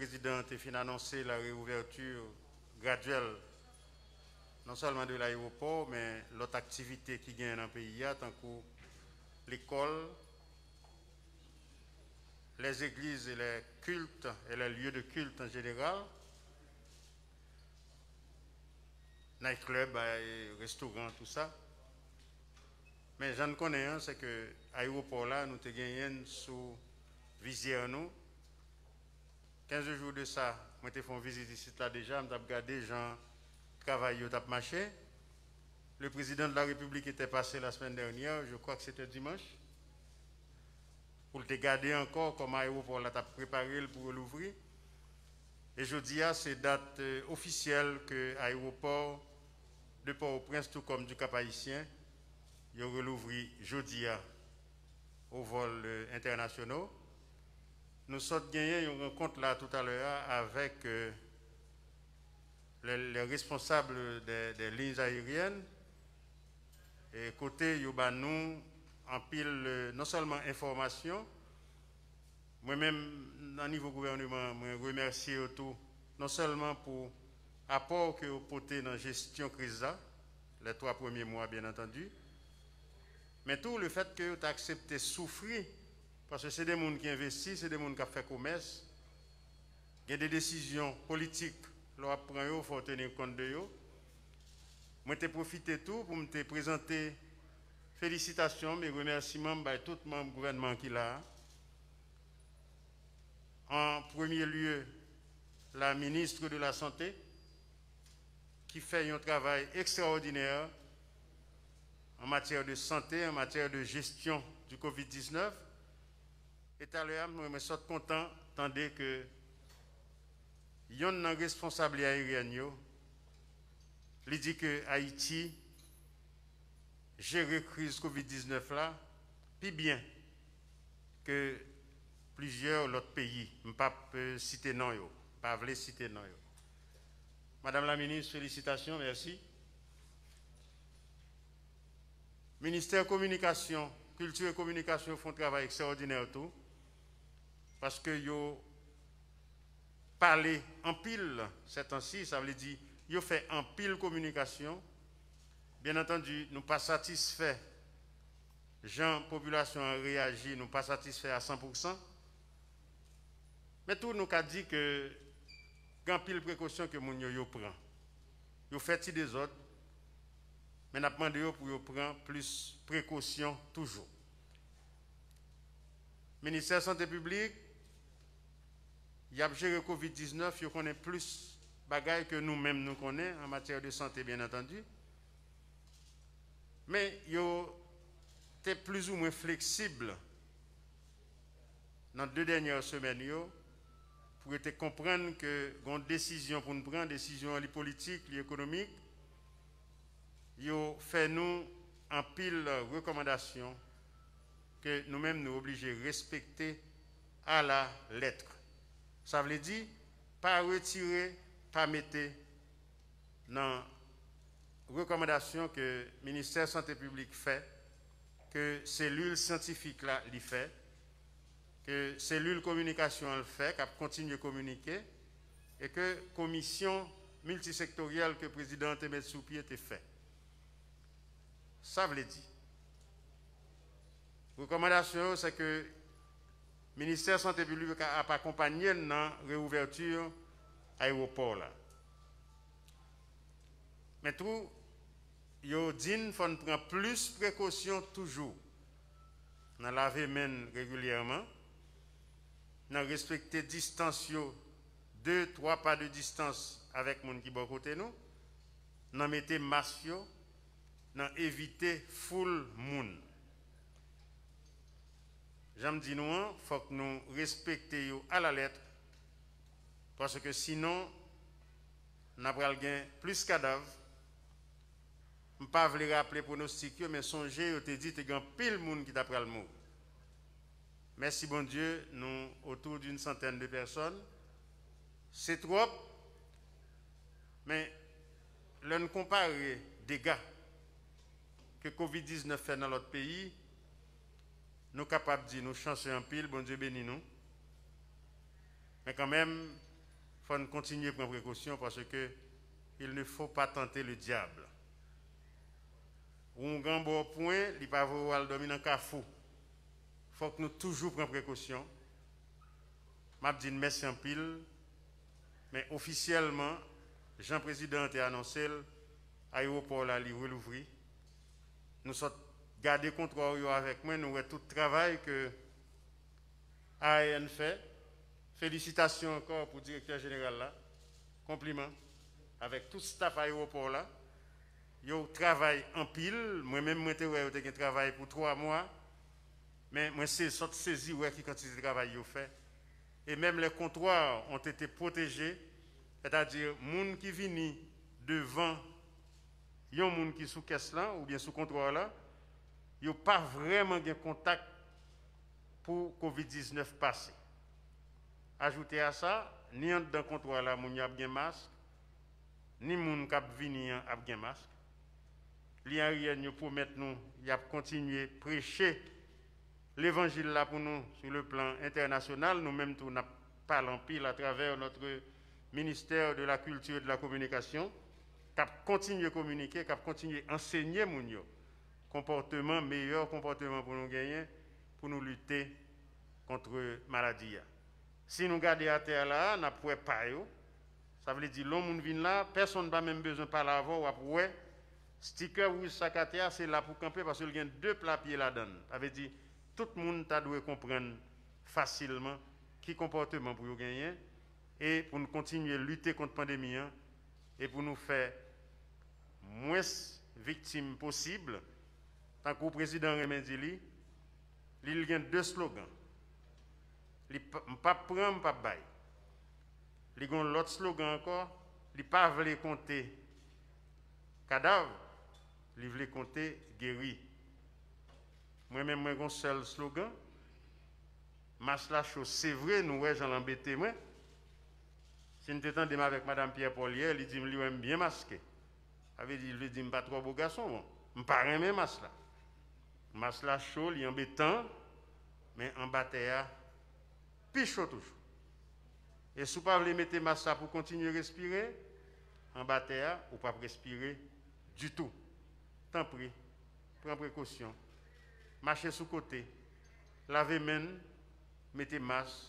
président a fait annoncer la réouverture graduelle, non seulement de l'aéroport, mais l'autre activité qui gagne dans le pays, tant que l'école, les églises et les cultes et les lieux de culte en général, nightclub, restaurants, tout ça. Mais j'en connais un, c'est que l'aéroport là, nous avons gagné sous visière nous. 15 jours de ça, moi j'ai fait une visite ici là déjà, j'ai regardé les gens travailler, ont marché. Le président de la République était passé la semaine dernière, je crois que c'était dimanche, pour te garder encore comme l'aéroport là t'a préparé pour l'ouvrir. Et je dis à ces dates officielles que l'aéroport de Port-au-Prince, tout comme du Cap-Haïtien, il aura l'ouvrir jeudi au vol internationaux. Nous sommes gagné une rencontre là tout à l'heure avec les responsables des lignes aériennes. Et côté nous en pile non seulement information, moi-même, au niveau gouvernement, je remercie tout, non seulement pour l'apport que vous portez dans la gestion de crise, les 3 premiers mois, bien entendu, mais tout le fait que vous avez accepté de souffrir, parce que c'est des gens qui investissent, c'est des gens qui font commerce, il y a des décisions politiques, il faut tenir compte de eux. Moi, j'ai profité de tout pour me présenter félicitations, mes remerciements à tout le membre du gouvernement qui l'a. En premier lieu, la ministre de la Santé, qui fait un travail extraordinaire en matière de santé, en matière de gestion du Covid-19. Et à l'heure, je me suis content d'entendre que il y a un responsable aérien, il dit que Haïti gère la crise Covid-19 là, plus bien que plusieurs autres pays. Je ne peux pas citer non, pas citer non. Madame la ministre, félicitations, merci. Ministère Communication, Culture et Communication font un travail extraordinaire tout. Parce que yo parlé en pile ces temps-ci, ça veut dire yo fait en pile communication. Bien entendu, nous pas satisfaits. Gens, population a réagi, nous pas satisfaits à 100%. Mais tout nous a dit que grand pile précaution que moun yo prend. Yo fait des autres. Mais n'a demandé pour prendre plus précaution toujours. Ministère de la Santé publique, il y a géré le Covid-19, il connaît plus de bagailles que nous-mêmes nous connaissons en matière de santé, bien entendu. Mais il était plus ou moins flexible dans les 2 dernières semaines pour comprendre que une décision pour nous prendre, décision politique, économique, il fait nous en pile recommandations que nous-mêmes nous obligés de respecter à la lettre. Ça veut dire, pas retirer, pas mettre dans les recommandations que le ministère de la Santé publique fait, que cellule scientifique là l'y fait, que cellule communication le fait, qu'elle continue de communiquer, et que la commission multisectorielle que le président Temet Soupi a fait. Ça veut dire. La recommandation, c'est que le ministère de la Santé publique a accompagné dans la réouverture de l'aéroport. Mais tout, il faut prendre plus de précautions toujours. Dans laver les mains régulièrement, dans respecter distance, 2-3 pas de distance avec les gens qui sont à côté de nous, dans mettre masque, dans éviter full monde. J'aime dire nous, il faut que nous respections à la lettre, parce que sinon, nous avons plus de cadavres. Je ne peux pas rappeler pronostic, mais songez, je te dis qu'il y a pile de monde qui t'a pris le mot. Merci bon Dieu, nous autour d'une centaine de personnes. C'est trop, mais l'on compare les dégâts que Covid-19 fait dans notre pays. Nous sommes capables de dire, nous chanceux en pile, bon Dieu bénis nous. Mais quand même, faut continuer à prendre précaution parce que il ne faut pas tenter le diable. Ou un grand bon point, il ne peut pas voir dormir dans le cafou. Il faut que nous toujours prenions précaution. Je dis merci en pile, mais officiellement, Jean-Président a annoncé l'aéroport là, il ouvrir. Nous sommes gardés contrôle avec moi, nous avons tout le travail que AAN fait. Félicitations encore pour le directeur général là. Compliments. Avec tout le staff aéroport là. Yo travaille en pile. Moi-même, j'ai travaillé pour 3 mois. Mais moi, c'est sorte saisi qui quantité de travail yo fait. Et même les comptoirs ont été protégés. C'est-à-dire, les gens qui viennent devant, il y a des gens qui sont sous caisse là, ou bien sous contrôle là, ils n'ont pas vraiment de contact pour Covid-19 passer. Ajoutez à ça, ni dans le contrôle là, il y a un masque, ni les gens qui viennent avec un masque. Il y a rien nous promettre nous, il a continuer à prêcher l'évangile là pour nous sur le plan international. Nous-mêmes, nous parlons pile à travers notre ministère de la Culture et de la Communication, qui continue à communiquer, qui continue à enseigner mon comportement, meilleur comportement pour nous gagner, pour nous lutter contre la maladie. Si nous gardons à terre là, nous ne pouvons pas. Ça veut dire que l'homme vient là, personne n'a même besoin de parler avant ou après. Sticker ou sacatea, c'est là pour camper parce qu'il y a 2 pieds là-dedans. Ça veut dire que tout le monde doit comprendre facilement qui comportement pour gagner et pour nous continuer à lutter contre la pandémie et pour nous faire moins victimes possible. Tant que le président Remendili, il y a 2 slogans. Il ne peut pas prendre, pas bailler. Il y a l'autre slogan encore, il ne peut pas compter cadavre, il veut compter guéri. Moi-même, j'ai un seul slogan. Mas la chose, c'est vrai, nous, j'en l'embêté, moi. Si nous étions avec Mme Pierre Paulier, il dit que je suis bien masqué. Il dit que je ne suis pas trop beau garçon. Je ne suis pas même mas là. Mas la chaud, il est embêtant, mais en bataille, plus chaud toujours. Et si vous ne pouvez pas mettre mas là pour continuer à respirer, en bataille, vous ne pouvez pas respirer du tout. Tant pis, prenez précaution. Marchez sous côté, lavez main, mettez masque,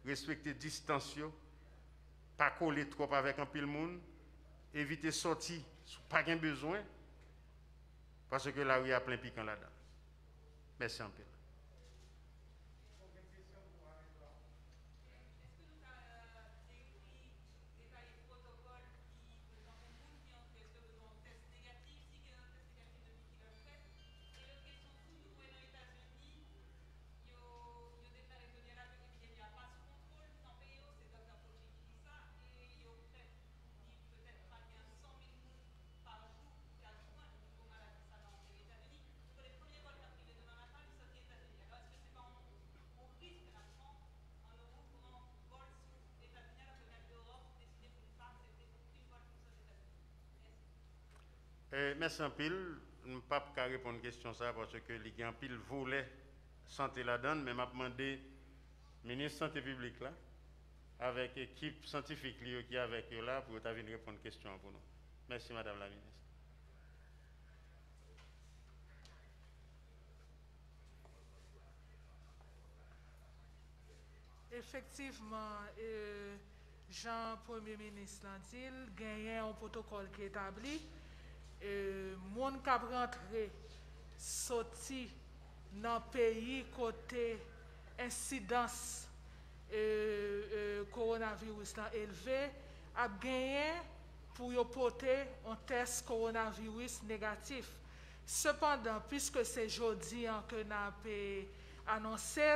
respectez distance, pas coller trop avec un pile monde, évitez sortir, pas de besoin, parce que la rue a plein piquant là-dedans. Merci un peu. Merci un pile. Je ne peux pas répondre à une question ça parce que les gens pile voulaient santé là-dedans, mais m'a demandé ministre santé publique là, avec l'équipe scientifique qui est avec eux là, pour venir répondre à une question pour nous. Merci Madame la ministre. Effectivement, Jean Premier ministre l'a dit, il y a un protocole qui est établi. Moun kap rentré sorti dans le pays côté incidence coronavirus élevé a gagné pour y porter un test coronavirus négatif. Cependant, puisque c'est jeudi que nous avons annoncé,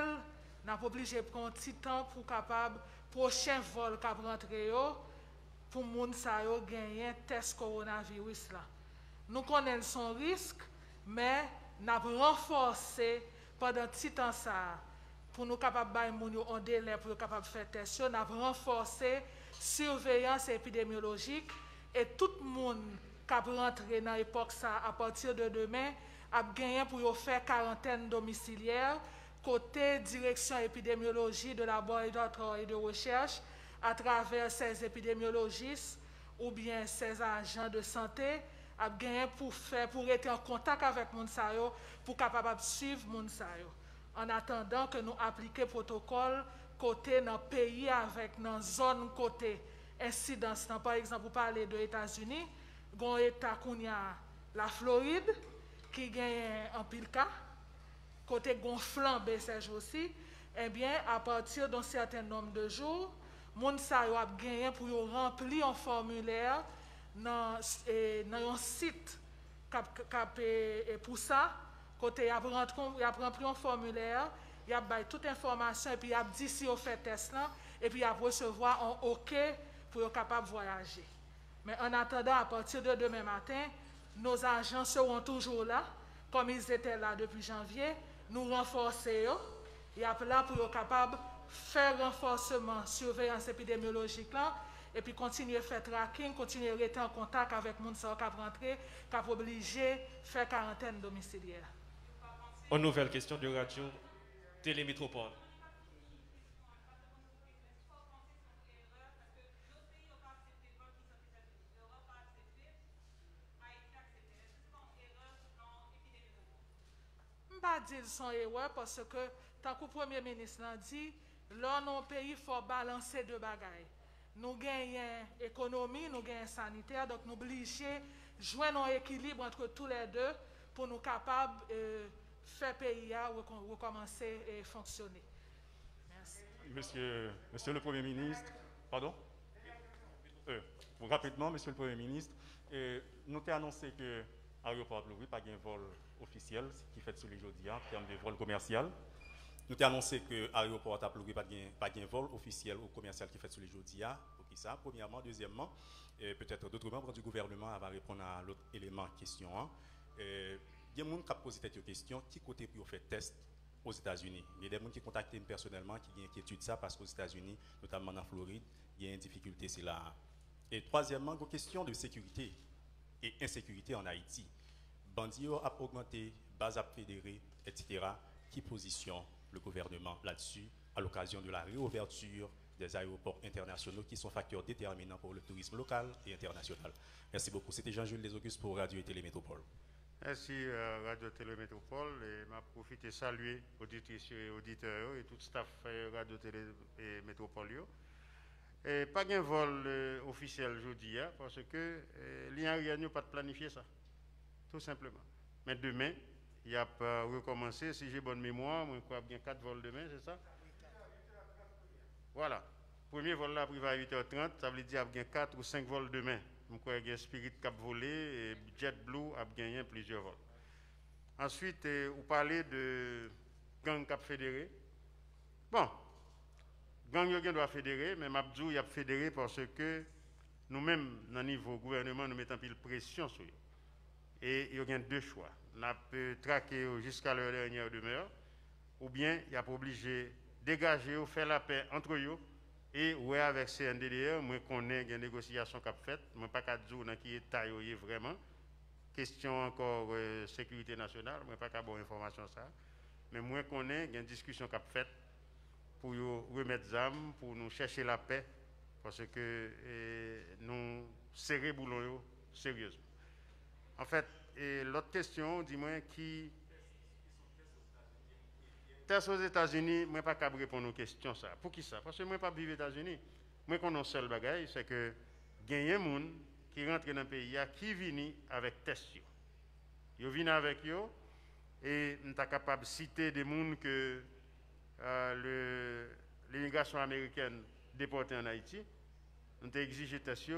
nous avons obligé de prendre un petit temps pour capable prochain vol qui rentrer pour moun sa yo gagner test coronavirus là. Nous connaissons son risque, mais nous avons renforcé pendant un petit temps ça pour nous capables de délai pour capable faire test. Nous avons renforcé surveillance épidémiologique et tout le monde qui rentre dans l'époque ça à partir de demain a gagné pour faire quarantaine domiciliaire côté direction épidémiologie de laboratoire et de recherche à travers ces épidémiologistes ou bien ces agents de santé a gagné pour être en contact avec moun sa yo, pour capable suivre moun sa yo. En attendant que nous appliquions protocole côté dans le pays avec dans zone côté incidence. Par exemple, vous parlez de États-Unis, un État qui a la Floride qui gagne en pile cas, côté gonflant ces jours-ci, eh bien, à partir d'un certain nombre de jours, moun sa yo a gagné pour remplir un formulaire dans un site pour ça, côté il a rempli un formulaire, il a bail toute information et puis il a dit si on fait test là et puis il a recevoir un OK pour être capable de voyager. Mais en attendant, à partir de demain matin, nos agents seront toujours là, comme ils étaient là depuis janvier, nous renforcer et après là pour être capable de faire renforcement, surveillance épidémiologique là, et puis continuer à faire tracking, continuer à rester en contact avec les gens qui rentrent, qui sont obligés de faire quarantaine domiciliaire. Une nouvelle question de radio Télémétropole. Je ne vais pas dire son erreur parce que, tant que le Premier ministre l'a dit, là, nos pays, il faut balancer deux bagailles. Nous gagnons économie, nous gagnons sanitaire, donc nous sommes obligés de joindre un équilibre entre tous les deux pour nous capables de faire pays recommencer à fonctionner. Merci. Monsieur le Premier ministre, pardon? Rapidement, Monsieur le Premier ministre, nous avons annoncé que l'aéroport de Louis n'a pas de vol officiel qui fait sur les jeudis en termes de vol commercial. Nous avons annoncé que l'aéroport de Louis n'a pas de vol officiel ou commercial qui fait sur les jeudis. Pour qui ça? Premièrement. Deuxièmement, peut-être d'autres membres du gouvernement vont répondre à l'autre élément question. Il y a des gens qui posent cette question qui côté pour faire test aux États-Unis. Il y a des gens qui contactent personnellement qui ont inquiétude ça parce qu'aux États-Unis, notamment en Floride, il y a une difficulté c'est là. Et troisièmement, une question de sécurité et insécurité en Haïti. Bandits a augmenté, base à fédéré, etc. Qui positionne le gouvernement là-dessus à l'occasion de la réouverture des aéroports internationaux qui sont facteurs déterminants pour le tourisme local et international. Merci beaucoup. C'était Jean-Jules Lesaugustes pour Radio et Télémétropole. Merci Radio Télémétropole et m'a profité de saluer auditrices et auditeurs et tout le staff Radio Télémétropole. Et pas de vol officiel aujourd'hui parce que l'IA n'a pas planifié ça, tout simplement. Mais demain, il y a pas recommencé, si j'ai bonne mémoire, je crois qu'il y a 4 vols demain, c'est ça? Voilà. Premier vol là privé à 8h30, ça veut dire qu'il y a 4 ou 5 vols demain. Je crois qu'il y a Spirit Cap volé et JetBlue a gagné plusieurs vols. Ensuite, vous parlez de gang Cap fédéré. Bon, gang yo doit fédérer, mais Mabdou y a fédéré parce que nous-mêmes, dans le niveau gouvernement, nous mettons pile pression sur eux. Et il y a deux choix. On peut traquer jusqu'à leur dernière demeure, ou bien il y a obligé de dégager, faire la paix entre eux. Et ouais, avec CNDDR, moi connais des négociations qu'a faites, moi pas qu'à dire dans qui est taillé vraiment. Question encore sécurité nationale, moi pas qu'à bonne information ça. Mais moi connais des discussions qu'a faites pour remettre des armes, pour nous chercher la paix, parce que nous serrer boulon sérieusement. En fait, l'autre question, dis-moi qui test aux États-Unis, moi pas capable répondre aux questions ça. Pour qui ça? Parce que moi pas vivre aux États-Unis. Moi connais un seul bagage, c'est que gagner des gens qui rentrent dans le pays qui viennent avec test. Ils viennent avec eux et nous sommes capables de citer des gens que l'immigration américaine déportée en Haïti. Nous avons exigé test.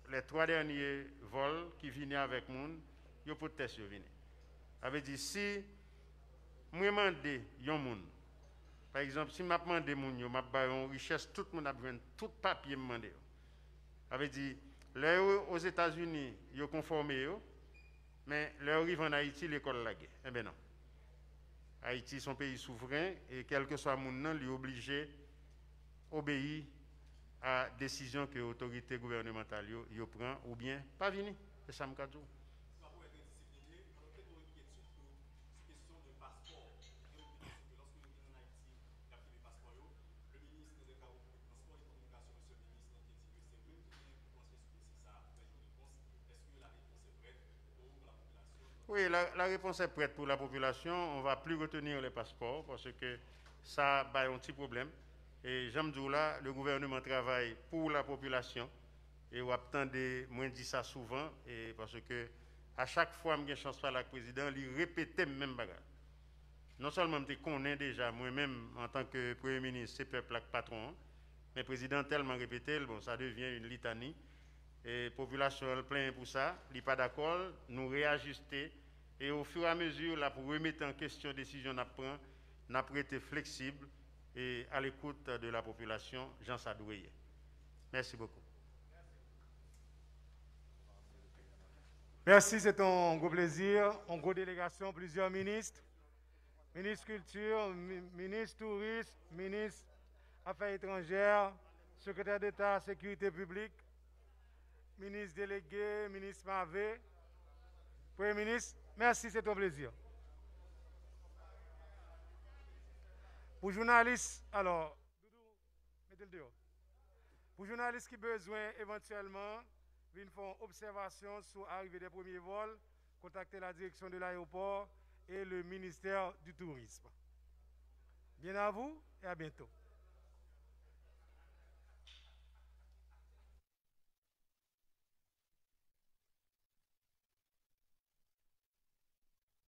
Les 3 derniers vols qui venaient avec nous, ils ont pour test. Ça veut dire si moi demande yon moun. Par exemple, si m'a demandé moun yo, m'a ba une richesse, tout le monde a besoin tout papier demandé. Ça veut dire là aux États-Unis, yo conformé yo, mais là arrive en Haïti l'école la guerre. Eh ben non. Haïti son pays souverain et quel que soit moun nan, li obligé obéir à décision que l'autorité gouvernementale yo prend ou bien pas venir. C'est ça me dit. Oui, la réponse est prête pour la population. On ne va plus retenir les passeports parce que ça a un petit problème. Et j'aime dire là, le gouvernement travaille pour la population. Et on attend moi dit ça souvent. Et parce que à chaque fois que j'ai chance de parler avec le président, il répète le même bagage. Non seulement je connais déjà, moi-même, en tant que Premier ministre, c'est peuple avec patron, mais le président tellement répété, bon, ça devient une litanie. Et la population est pleine pour ça, il n'est pas d'accord, nous réajuster. Et au fur et à mesure, là, pour remettre en question la décision qu'on prend, nous avons été flexibles et à l'écoute de la population, Jean Sadouye. Merci beaucoup. Merci, c'est un gros plaisir. En gros délégation, plusieurs ministres. Ministre Culture, ministre Tourisme, ministre Affaires étrangères, secrétaire d'État Sécurité publique, ministre délégué, ministre Mavé, Premier ministre, merci, c'est un plaisir. Pour journalistes, alors, mettez le dehors. Pour journalistes qui ont besoin éventuellement d'une observation sur l'arrivée des premiers vols, contactez la direction de l'aéroport et le ministère du Tourisme. Bien à vous et à bientôt.